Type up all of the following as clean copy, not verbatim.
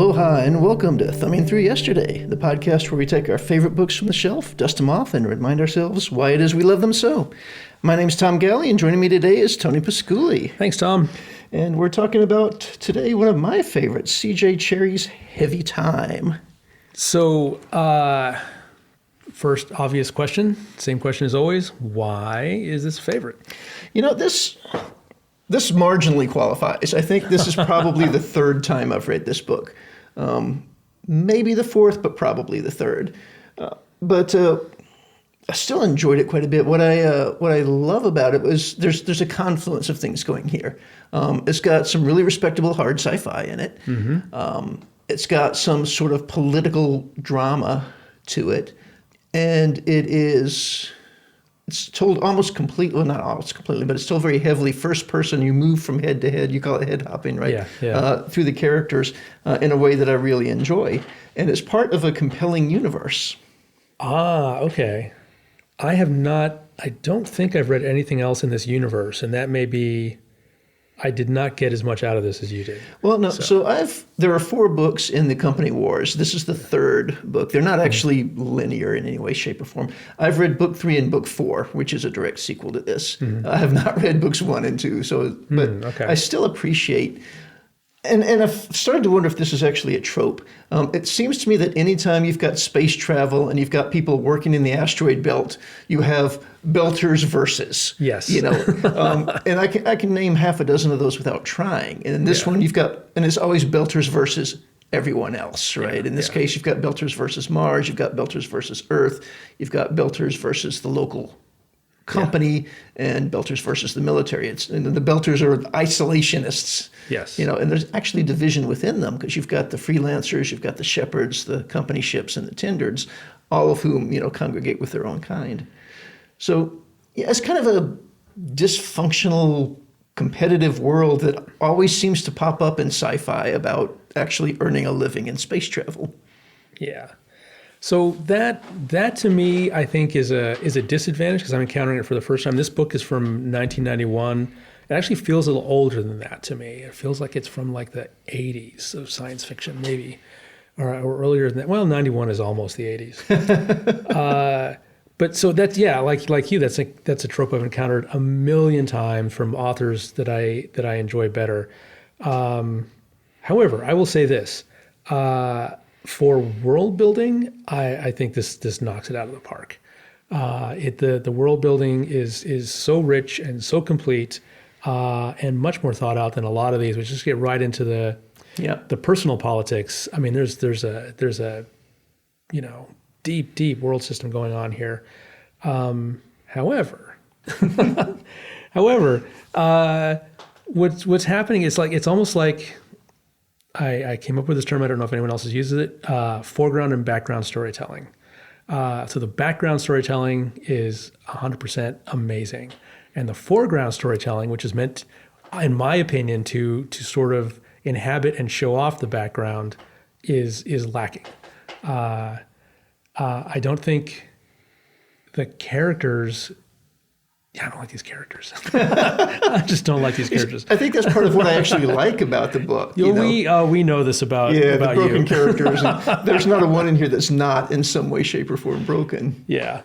Aloha and welcome to Thumbing Through Yesterday, the podcast where we take our favorite books from the shelf, dust them off, and remind ourselves why it is we love them so. My name's Tom Galley, and joining me today is Tony Pasculi. Thanks, Tom. And we're talking about today one of my favorites, CJ Cherryh's Heavy Time. So, first obvious question, same question as always, why is this a favorite? You know, this marginally qualifies. I think this is probably the third time I've read this book. Maybe the fourth, but probably the third. But I still enjoyed it quite a bit. What I love about it was there's a confluence of things going here. It's got some really respectable hard sci-fi in it. Mm-hmm. It's got some sort of political drama to it, and it's told almost completely, well, not almost completely, but it's told very heavily first person. You move from head to head. You call it head hopping, right? Yeah. Through the characters in a way that I really enjoy. And it's part of a compelling universe. Ah, okay. I don't think I've read anything else in this universe, and that may be, I did not get as much out of this as you did. Well, no, so there are 4 books in the Company Wars. This is the 3rd book. They're not actually linear in any way, shape, or form. I've read book 3 and book 4, which is a direct sequel to this. Mm-hmm. I have not read books 1 and 2, but okay. I still appreciate, and I've started to wonder if this is actually a trope. It seems to me that anytime you've got space travel and you've got people working in the asteroid belt, you have belters versus. Yes. You know, and I can name half a dozen of those without trying. And in this one, you've got, and it's always belters versus everyone else, right? In this case, you've got belters versus Mars, you've got belters versus Earth, you've got belters versus the local company, and belters versus the military. And the belters are isolationists. Yes. You know, and there's actually division within them because you've got the freelancers, you've got the shepherds, the company ships, and the tenders, all of whom, you know, congregate with their own kind. So yeah, it's kind of a dysfunctional, competitive world that always seems to pop up in sci-fi about actually earning a living in space travel. Yeah. So that to me, I think is a disadvantage because I'm encountering it for the first time. This book is from 1991. It actually feels a little older than that to me. It feels like it's from like the 80s of science fiction, maybe, or earlier than that. Well, 91 is almost the 80s. But so that's, yeah, like you, that's a trope I've encountered a million times from authors that I enjoy better. However, I will say this. For world building, I think this knocks it out of the park. The world building is so rich and so complete, and much more thought out than a lot of these, which just get right into the personal politics. I mean, there's a you know, deep world system going on here. However, what's happening is like it's almost like. I came up with this term. I don't know if anyone else uses it. Foreground and background storytelling. So the background storytelling is 100% amazing. And the foreground storytelling, which is meant, in my opinion, to sort of inhabit and show off the background, is lacking. I don't think the characters... Yeah, I don't like these characters. I just don't like these characters. I think that's part of what I actually like about the book. You know? We know this about the broken you. characters. And there's not a one in here that's not in some way, shape, or form broken. Yeah.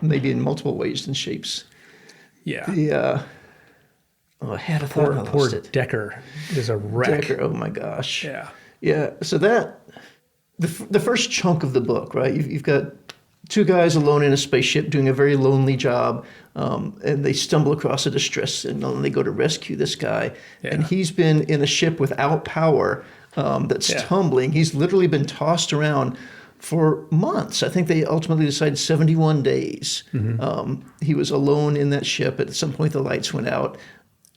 Maybe in multiple ways and shapes. Yeah. I had a thought. Poor Decker is a wreck. Decker, oh my gosh. Yeah. Yeah. So the first chunk of the book, right? You've got 2 guys alone in a spaceship doing a very lonely job, and they stumble across a distress signal and they go to rescue this guy. Yeah. And he's been in a ship without power that's tumbling. He's literally been tossed around for months. I think they ultimately decided 71 days. Mm-hmm. He was alone in that ship. At some point, the lights went out.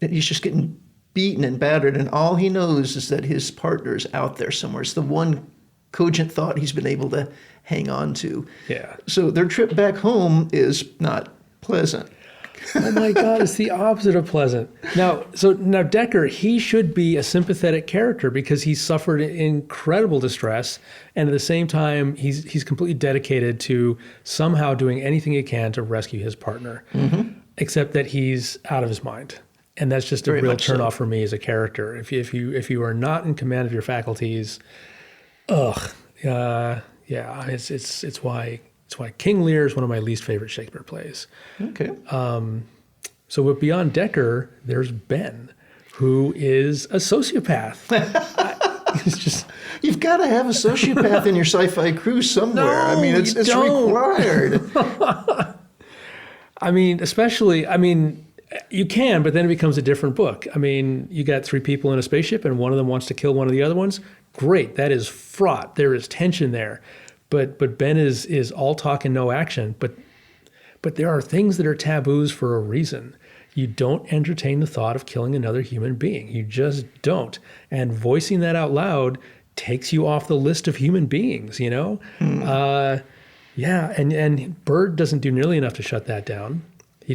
And he's just getting beaten and battered, and all he knows is that his partner's out there somewhere. It's the one cogent thought he's been able to hang on to. Yeah. So their trip back home is not pleasant. Oh my God, it's the opposite of pleasant. Now Decker, he should be a sympathetic character because he suffered incredible distress, and at the same time, he's completely dedicated to somehow doing anything he can to rescue his partner. Mm-hmm. Except that he's out of his mind, and that's just a real turnoff for me as a character. If you are not in command of your faculties, Ugh. Yeah. It's why King Lear is one of my least favorite Shakespeare plays. Okay. So, but beyond Decker, there's Ben, who is a sociopath. It's just You've got to have a sociopath in your sci-fi crew somewhere. I mean, it's required. You can, but then it becomes a different book. I mean, you got three people in a spaceship and one of them wants to kill one of the other ones. Great. That is fraught. There is tension there. But Ben is all talk and no action. But there are things that are taboos for a reason. You don't entertain the thought of killing another human being. You just don't. And voicing that out loud takes you off the list of human beings, you know? And Bird doesn't do nearly enough to shut that down. He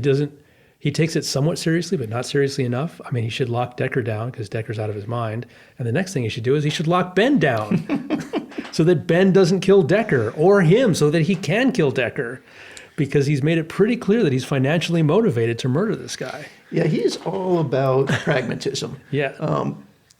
takes it somewhat seriously, but not seriously enough. I mean, he should lock Decker down because Decker's out of his mind. And the next thing he should do is he should lock Ben down so that Ben doesn't kill Decker, or him so that he can kill Decker, because he's made it pretty clear that he's financially motivated to murder this guy. Yeah, he's all about pragmatism. Yeah. Well,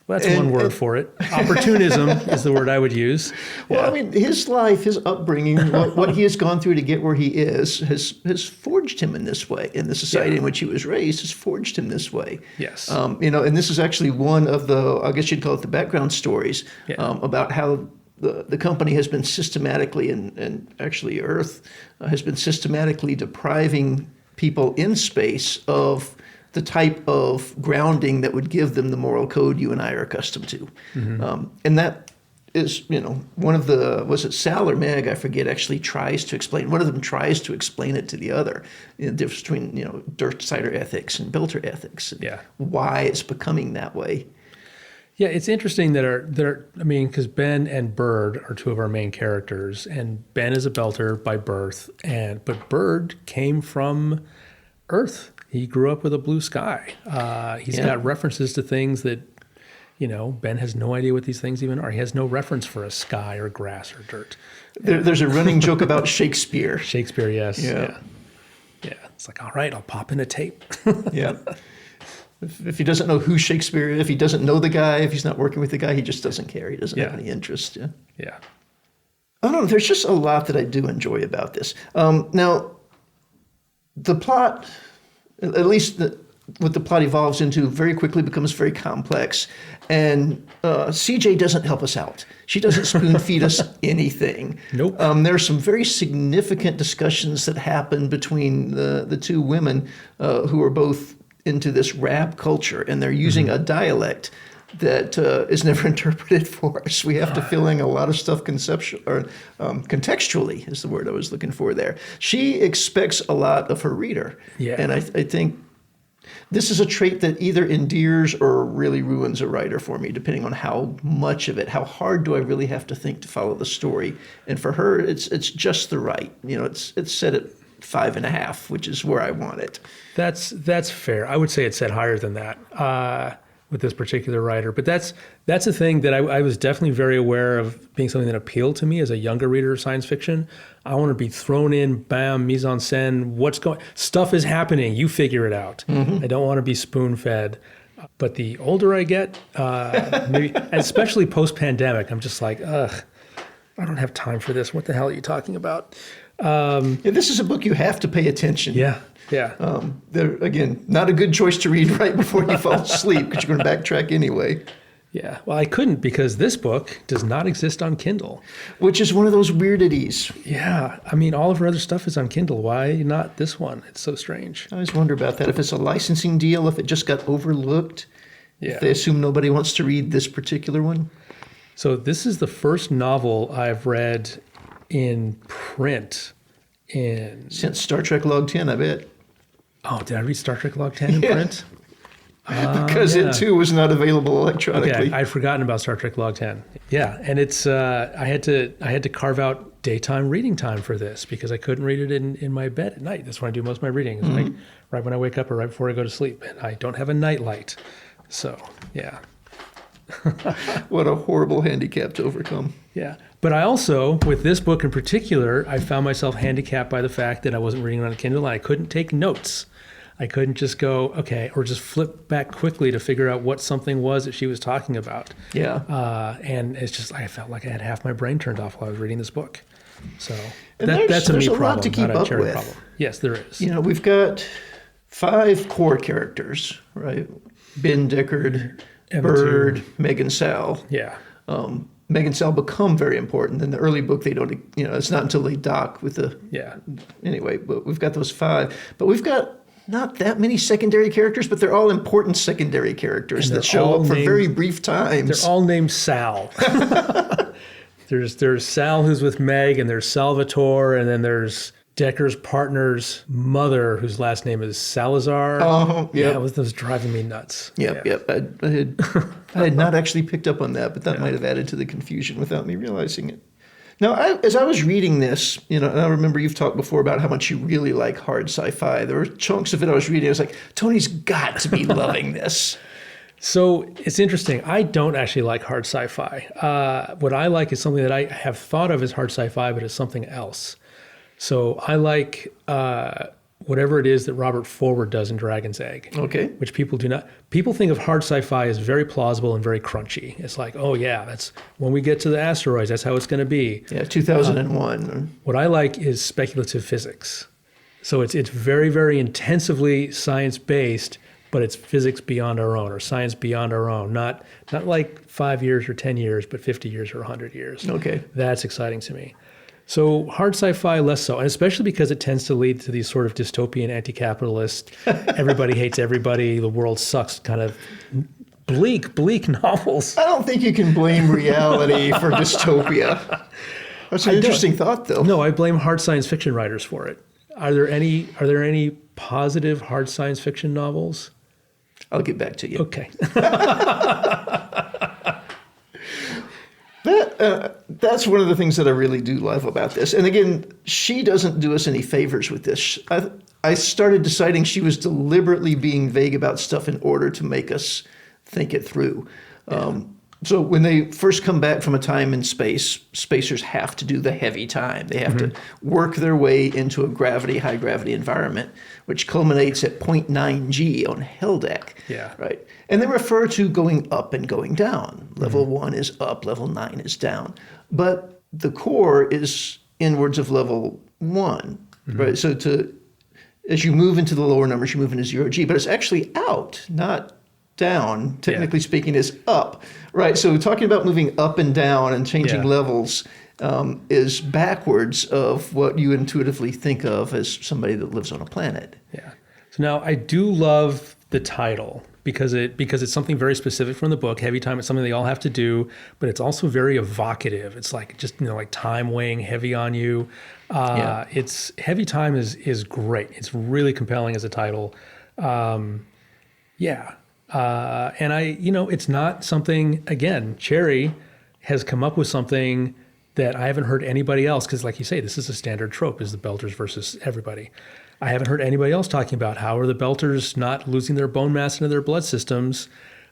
that's one word for it. Opportunism is the word I would use. Well, I mean, his life, his upbringing, what he has gone through to get where he is, has forged him in this way. And the society in which he was raised has forged him this way. Yes. And this is actually one of the, I guess you'd call it the background stories about how the company has been systematically, and actually Earth has been systematically depriving people in space of the type of grounding that would give them the moral code you and I are accustomed to. And that is, one of the, was it Sal or Meg, I forget, actually tries to explain, one of them tries to explain it to the other, the difference between, dirt cider ethics and builder ethics, and why it's becoming that way. Yeah, it's interesting because Ben and Bird are two of our main characters, and Ben is a belter by birth, but Bird came from Earth. He grew up with a blue sky. He's got references to things that, Ben has no idea what these things even are. He has no reference for a sky or grass or dirt. There's a running joke about Shakespeare. Shakespeare, yes. Yeah. It's like, all right, I'll pop in a tape. Yeah. If he doesn't know who Shakespeare is, if he doesn't know the guy, if he's not working with the guy, he just doesn't care. He doesn't have any interest. Yeah. I don't know. There's just a lot that I do enjoy about this. Now, the plot, at least what the plot evolves into, very quickly becomes very complex. And CJ doesn't help us out. She doesn't spoon feed us anything. Nope. There are some very significant discussions that happen between the two women who are both into this rap culture, and they're using a dialect that is never interpreted for us. We have to fill in a lot of stuff contextually is the word I was looking for there. She expects a lot of her reader. Yeah. And I think this is a trait that either endears or really ruins a writer for me, depending on how much of it, how hard do I really have to think to follow the story. And for her, it's just the right. It's set at 5.5, which is where I want it. That's fair. I would say it's set higher than that with this particular writer. But that's a thing that I was definitely very aware of being something that appealed to me as a younger reader of science fiction. I want to be thrown in, bam, mise en scène, stuff is happening, you figure it out. I don't want to be spoon-fed. But the older I get, maybe, especially post-pandemic, I'm just like, ugh, I don't have time for this. What the hell are you talking about? This is a book you have to pay attention. Yeah. Again, not a good choice to read right before you fall asleep because you're going to backtrack anyway. Yeah. Well, I couldn't because this book does not exist on Kindle. Which is one of those weirdities. Yeah. I mean, all of her other stuff is on Kindle. Why not this one? It's so strange. I always wonder about that. If it's a licensing deal, if it just got overlooked, if they assume nobody wants to read this particular one. So this is the first novel I've read in print since Star Trek Log 10, I bet. Oh, did I read Star Trek Log 10 in print? Because it too was not available electronically. Okay, I'd forgotten about Star Trek Log 10. Yeah, and it's I had to carve out daytime reading time for this because I couldn't read it in my bed at night. That's when I do most of my reading. It's like right when I wake up or right before I go to sleep, and I don't have a night light. So yeah. What a horrible handicap to overcome. Yeah. But I also, with this book in particular, I found myself handicapped by the fact that I wasn't reading it on a Kindle and I couldn't take notes. I couldn't just go, okay, or just flip back quickly to figure out what something was that she was talking about. Yeah. And it's just, I felt like I had half my brain turned off while I was reading this book. So And that's a me there's a problem, lot to keep not a up Cherryh with. problem. Yes, there is. You know, we've got 5 core characters, right? Ben, Deckard, Bird, Meg, and Sal. Yeah. Meg and Sal become very important. In the early book, they don't, it's not until they dock with the... Yeah. Anyway, but we've got those 5. But we've got not that many secondary characters, but they're all important secondary characters that show up for very brief times. They're all named Sal. There's Sal who's with Meg, and there's Salvatore, and then there's Decker's partner's mother, whose last name is Salazar. Oh, yeah. That was driving me nuts. Yep. I had not actually picked up on that, but that might have added to the confusion without me realizing it. Now, as I was reading this, and I remember you've talked before about how much you really like hard sci-fi. There were chunks of it I was reading. I was like, Tony's got to be loving this. So it's interesting. I don't actually like hard sci-fi. What I like is something that I have thought of as hard sci-fi, but it's something else. So I like whatever it is that Robert Forward does in Dragon's Egg. Okay. Which people do not. People think of hard sci-fi as very plausible and very crunchy. It's like, oh yeah, that's when we get to the asteroids, that's how it's going to be. Yeah, 2001. What I like is speculative physics. So it's very, very intensively science-based, but it's physics beyond our own, or science beyond our own. Not like 5 years or 10 years, but 50 years or 100 years. Okay. That's exciting to me. So hard sci-fi, less so, and especially because it tends to lead to these sort of dystopian, anti-capitalist, everybody hates everybody, the world sucks kind of bleak novels. I don't think you can blame reality for dystopia. That's an interesting thought, though. No, I blame hard science fiction writers for it. Are there any positive hard science fiction novels? I'll get back to you. Okay. That's one of the things that I really do love about this. And again, she doesn't do us any favors with this. I started deciding she was deliberately being vague about stuff in order to make us think it through. Yeah. So when they first come back from a time in space, spacers have to do the heavy time. They have to work their way into a high gravity environment, which culminates at 0.9 G on hell deck. Yeah. Right. And they refer to going up and going down. Level 1 is up, level 9 is down. But the core is inwards of level 1. Right. So as you move into the lower numbers, you move into 0 G, but it's actually out, not down, technically speaking, is up, right? So talking about moving up and down and changing levels is backwards of what you intuitively think of as somebody that lives on a planet. Yeah. So now I do love the title because it's something very specific from the book. Heavy time is something they all have to do, but it's also very evocative. It's like just like time weighing heavy on you. It's heavy time is great. It's really compelling as a title. And it's not something, again, Cherryh has come up with something that I haven't heard anybody else, because like you say, this is a standard trope, is the Belters versus everybody. I haven't heard anybody else talking about how are the Belters not losing their bone mass into their blood systems.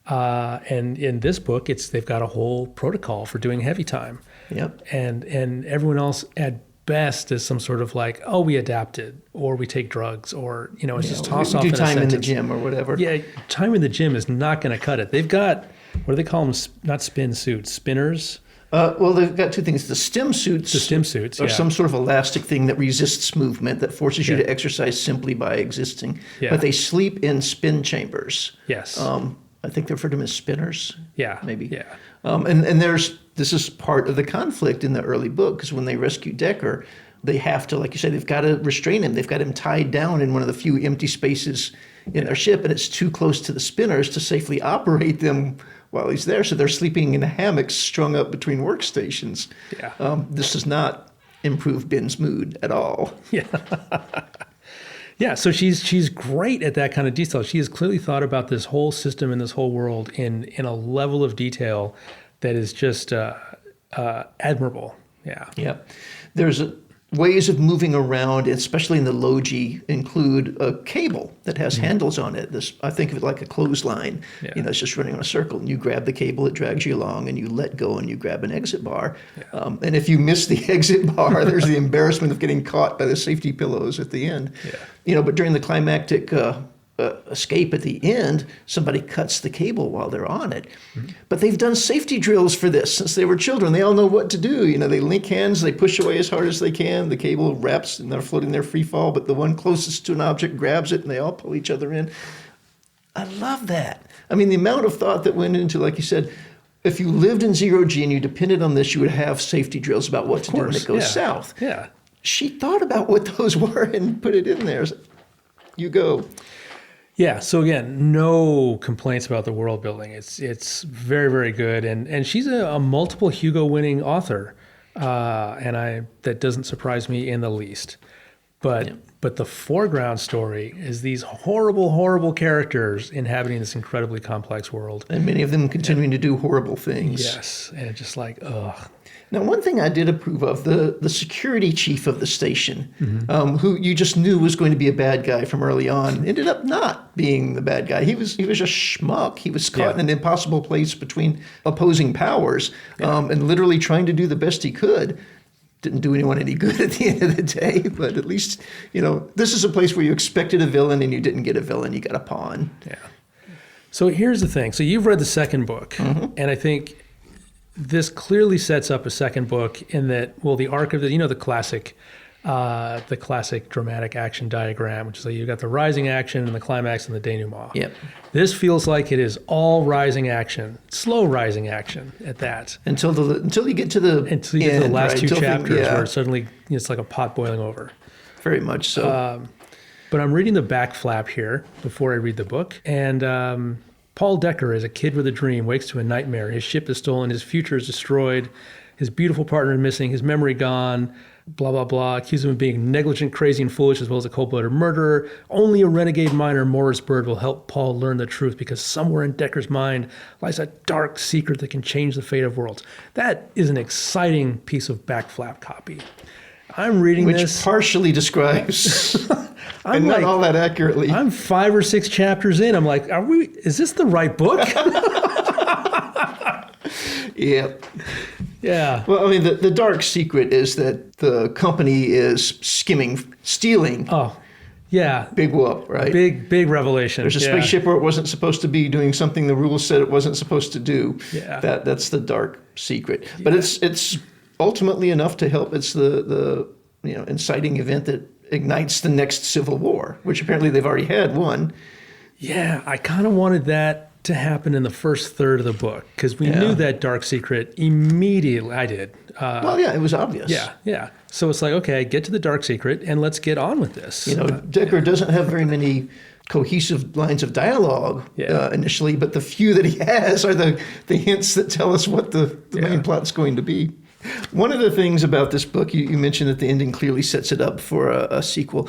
And in this book, they've got a whole protocol for doing heavy time. Yep. And everyone else at best is some sort of like, oh, we adapted, or we take drugs, or it's just tossed off in a sentence. Do time in the gym or whatever. Yeah, time in the gym is not going to cut it. They've got, what do they call them? Not spin suits, spinners. Well, they've got 2 things. The stem suits are some sort of elastic thing that resists movement, that forces you to exercise simply by existing. Yeah. But they sleep in spin chambers. Yes. I think they refer to them as spinners. Yeah. Maybe. Yeah. And this is part of the conflict in the early book, because when they rescue Decker, they have to, like you said, they've got to restrain him. They've got him tied down in one of the few empty spaces in their ship, and it's too close to the spinners to safely operate them while he's there. So they're sleeping in hammocks strung up between workstations. Yeah. This does not improve Ben's mood at all. Yeah. Yeah, so she's great at that kind of detail. She has clearly thought about this whole system and this whole world in a level of detail that is just admirable. Yeah. Yeah. There's ways of moving around, especially in the low G, include a cable that has handles on it. I think of it like a clothesline. Yeah. It's just running on a circle. And you grab the cable, it drags you along, and you let go, and you grab an exit bar. Yeah. And if you miss the exit bar, there's the embarrassment of getting caught by the safety pillows at the end. Yeah. But during the climactic escape at the end, somebody cuts the cable while they're on it. But they've done safety drills for this since they were children. They all know what to do. You know, they link hands, they push away as hard as they can. The cable wraps and they're floating their free fall, but the one closest to an object grabs it and they all pull each other in. I love that. I mean, the amount of thought that went into, like you said, if you lived in zero G and you depended on this, you would have safety drills about what to do when it goes south. Yeah. She thought about what those were and put it in there. You go. Yeah. So again, no complaints about the world building. It's very, very good. And she's a multiple Hugo winning author. And that doesn't surprise me in the least. But the foreground story is these horrible, horrible characters inhabiting this incredibly complex world. And many of them continuing to do horrible things. Yes. And it's just like, ugh. Now, one thing I did approve of, the security chief of the station, who you just knew was going to be a bad guy from early on, ended up not being the bad guy. He was a schmuck. He was caught in an impossible place between opposing powers and literally trying to do the best he could. Didn't do anyone any good at the end of the day, but at least, you know, this is a place where you expected a villain and you didn't get a villain, you got a pawn. Yeah. So here's the thing. So you've read the second book, and I think this clearly sets up a second book in that, well, the arc of the classic dramatic action diagram, which is like you've got the rising action and the climax and the denouement. Yep. This feels like it is all rising action, slow rising action at that. Until you get to the last two chapters where suddenly it's like a pot boiling over. Very much so. But I'm reading the back flap here before I read the book, and Paul Decker, as a kid with a dream, wakes to a nightmare. His ship is stolen, his future is destroyed, his beautiful partner missing, his memory gone, blah, blah, blah. Accuse him of being negligent, crazy, and foolish, as well as a cold-blooded murderer. Only a renegade miner, Morris Bird, will help Paul learn the truth, because somewhere in Decker's mind lies a dark secret that can change the fate of worlds. That is an exciting piece of back flap copy. I'm reading Which this. partially describes, and not all that accurately. I'm 5 or 6 chapters in. I'm like, is this the right book? Yep. Yeah. Well, I mean, the dark secret is that the company is stealing. Oh, yeah. Big whoop, right? Big revelation. There's a spaceship where it wasn't supposed to be doing something the rules said it wasn't supposed to do. Yeah. That's the dark secret. But it's ultimately enough to help. It's the inciting event that ignites the next civil war, which apparently they've already had one. Yeah, I kind of wanted that to happen in the first third of the book, because we knew that dark secret immediately. I did. It was obvious. Yeah. So it's like, okay, get to the dark secret and let's get on with this. You know, Decker doesn't have very many cohesive lines of dialogue initially, but the few that he has are the hints that tell us what the main plot's going to be. One of the things about this book, you mentioned that the ending clearly sets it up for a sequel.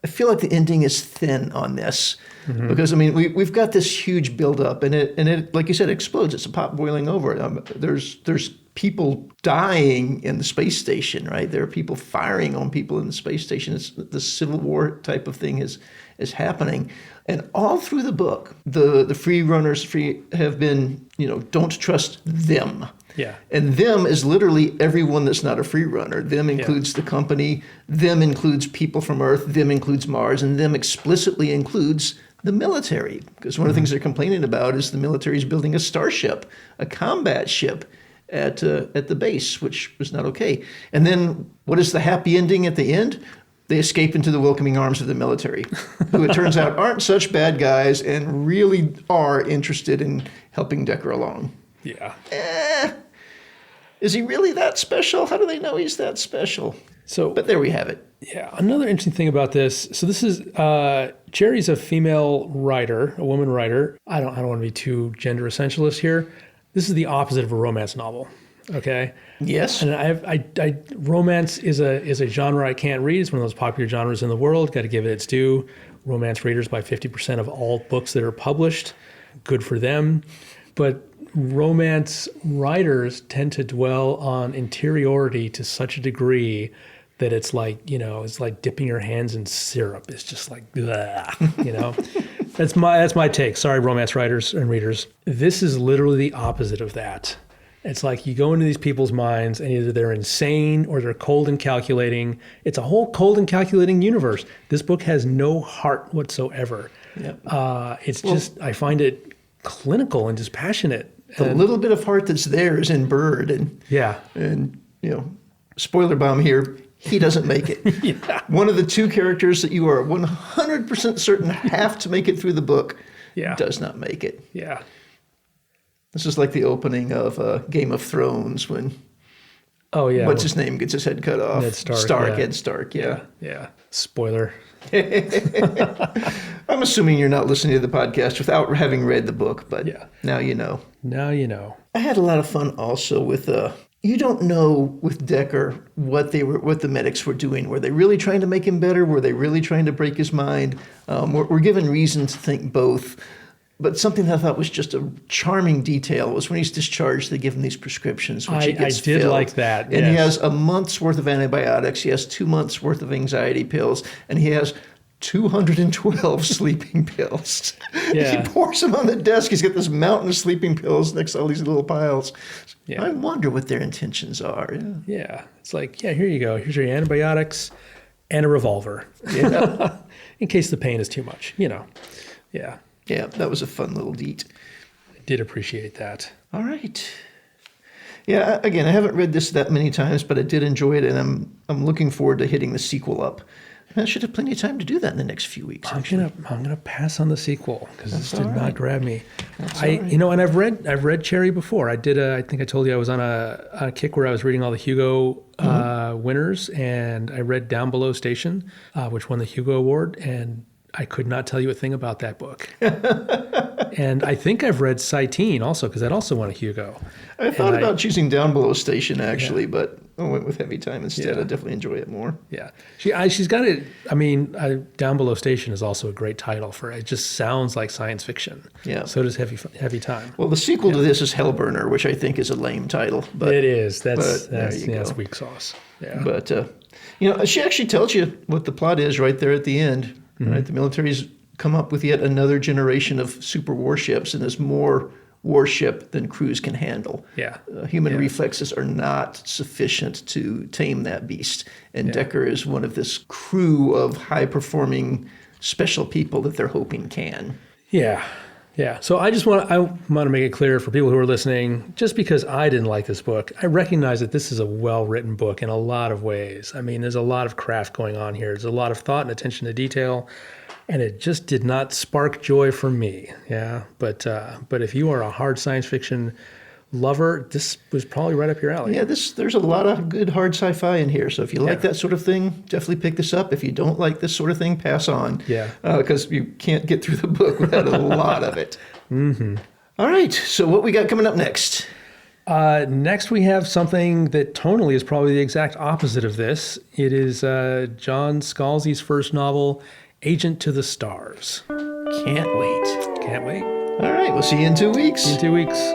I feel like the ending is thin on this because, I mean, we've got this huge buildup and it, like you said, explodes. It's a pot boiling over. There's people dying in the space station, right? There are people firing on people in the space station. It's the Civil War type of thing is happening. And all through the book, the free runners have been, don't trust them. Yeah. And them is literally everyone that's not a free runner. Them includes the company, them includes people from Earth, them includes Mars, and them explicitly includes the military. Because one of the things they're complaining about is the military is building a starship, a combat ship at the base, which was not okay. And then what is the happy ending at the end? They escape into the welcoming arms of the military, who it turns out aren't such bad guys and really are interested in helping Decker along. Yeah. Is he really that special? How do they know he's that special? But there we have it. Yeah. Another interesting thing about this. So this is Cherryh's a female writer, a woman writer. I don't want to be too gender essentialist here. This is the opposite of a romance novel. Okay. Yes. And I romance is a genre I can't read. It's one of those popular genres in the world. Got to give it its due. Romance readers by 50% of all books that are published. Good for them. But romance writers tend to dwell on interiority to such a degree that it's like, it's like dipping your hands in syrup. It's just like, blah, That's my take. Sorry, romance writers and readers. This is literally the opposite of that. It's like you go into these people's minds and either they're insane or they're cold and calculating. It's a whole cold and calculating universe. This book has no heart whatsoever. Yep. It's just, I find it clinical and just passionate. The little bit of heart that's there is in Bird, and Yeah. spoiler bomb here, he doesn't make it. Yeah. One of the two characters that you are 100% certain have to make it through the book does not make it. Yeah. This is like the opening of Game of Thrones when Oh, yeah. what's his name gets his head cut off. Ned Stark. Ed Stark, yeah. Yeah. Spoiler. I'm assuming you're not listening to the podcast without having read the book, but now you know. Now you know. I had a lot of fun also with you don't know with Decker what the medics were doing. Were they really trying to make him better? Were they really trying to break his mind? We're given reason to think both. But something that I thought was just a charming detail was when he's discharged, they give him these prescriptions, which he gets I did filled. like that. And he has a month's worth of antibiotics. He has 2 months worth of anxiety pills, and he has 212 sleeping pills. Yeah. He pours them on the desk. He's got this mountain of sleeping pills next to all these little piles. Yeah. I wonder what their intentions are. Yeah. It's like, here you go. Here's your antibiotics and a revolver. Yeah. In case the pain is too much, Yeah. Yeah, that was a fun little deet. I did appreciate that. All right. Yeah, again, I haven't read this that many times, but I did enjoy it, and I'm looking forward to hitting the sequel up. I should have plenty of time to do that in the next few weeks. I'm gonna pass on the sequel because this did not grab me. That's And I've read Cherryh before. I did. I think I told you I was on a kick where I was reading all the Hugo winners, and I read Down Below Station, which won the Hugo Award, and I could not tell you a thing about that book. And I think I've read Citeen also, because that also won a Hugo. I thought about choosing Down Below Station, actually, but I went with Heavy Time instead. I definitely enjoy it more. Yeah. She's got it. Down Below Station is also a great title for it. It just sounds like science fiction. Yeah. So does Heavy Time. Well, the sequel to this is Hellburner, which I think is a lame title. But it is. That's weak sauce. Yeah. But, she actually tells you what the plot is right there at the end. Right? The military's come up with yet another generation of super warships, and there's more warship than crews can handle. Yeah. Human reflexes are not sufficient to tame that beast. And Decker is one of this crew of high-performing special people that they're hoping can. Yeah. Yeah. So I want to make it clear for people who are listening, just because I didn't like this book, I recognize that this is a well-written book in a lot of ways. There's a lot of craft going on here. There's a lot of thought and attention to detail, and it just did not spark joy for me. Yeah. But if you are a hard science fiction lover, this was probably right up your alley. Yeah, there's a lot of good hard sci-fi in here. So if you like that sort of thing, definitely pick this up. If you don't like this sort of thing, pass on. Yeah. Because you can't get through the book without a lot of it. Mm-hmm. All right. So what we got coming up next? Next, we have something that tonally is probably the exact opposite of this. It is John Scalzi's first novel, Agent to the Stars. Can't wait. Can't wait. All right. We'll see you in 2 weeks. In 2 weeks.